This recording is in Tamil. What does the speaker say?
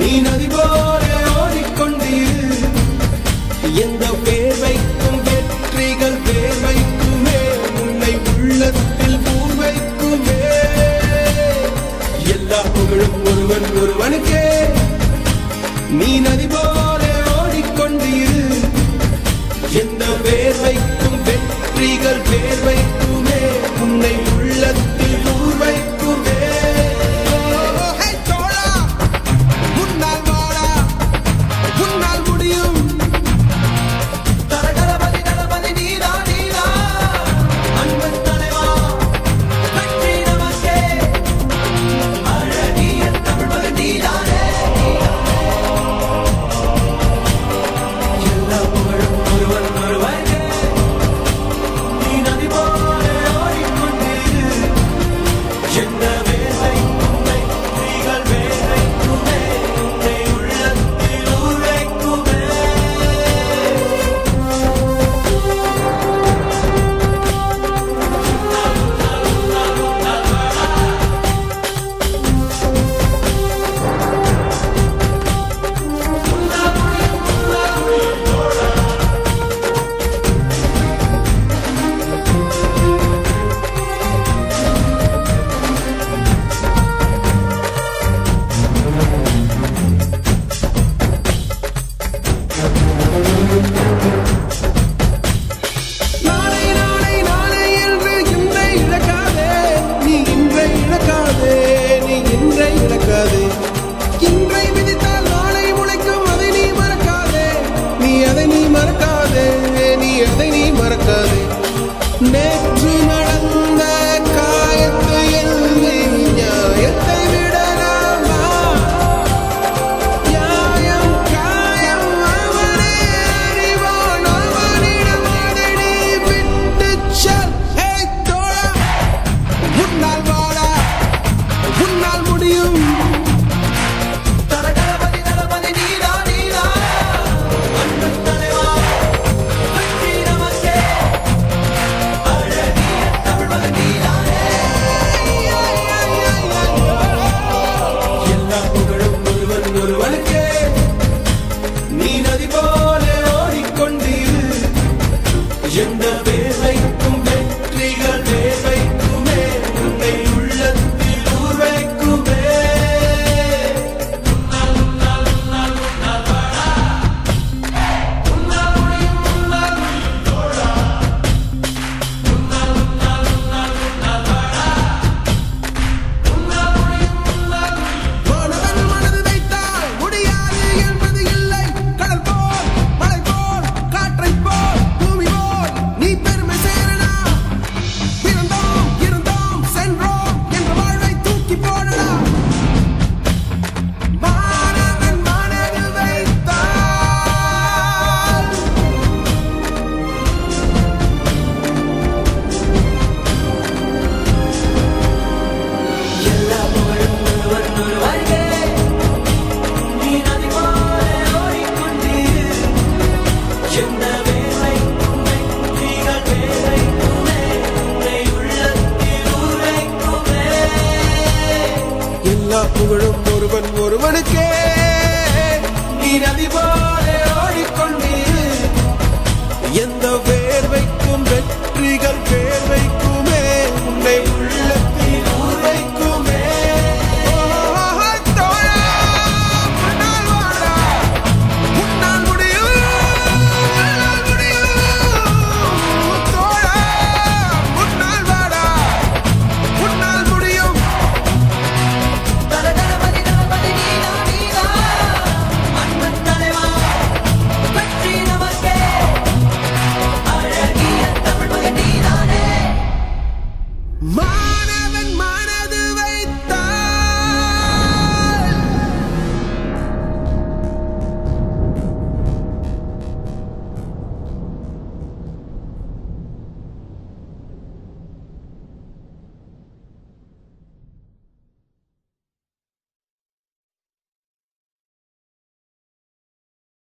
நீ நதி போல ஓடிக்கொண்டீர். எந்த வேர்வைக்கும் வெற்றிகள் வேர்வைக்குமே, உன்னை உள்ளத்தில் பூர்வைக்குமே. எல்லா புகழும் ஒருவன் ஒருவனுக்கே. நீ நதி போல ஓடிக்கொண்டீர். எந்த வேர்வைக்கும் வெற்றிகள் வேர்வைக்குமே, உன்னை உள்ளத்தில் பூர்வைக்குமே. நேற்று நடந்த காயத்தை எழுதி நியாயத்தை விடலாமா? நியாயம் காயம் அவனே அறிவான், அவனிடம் அதை நீ விட்டுச் செல். ஹே தோழா, உன்னால் வாழா, உன்னால் முடியும். நீ நதி போல ஓடிக்கொண்டீர். எந்த வேர்வைக்கும் வெற்றிகள் வேர்வைக்குமே, உன்னை உள்ளத்தில் ஊர்வைக்குமே. எல்லா புகழும் ஒருவன் ஒருவனுக்கே. நீ நதி போல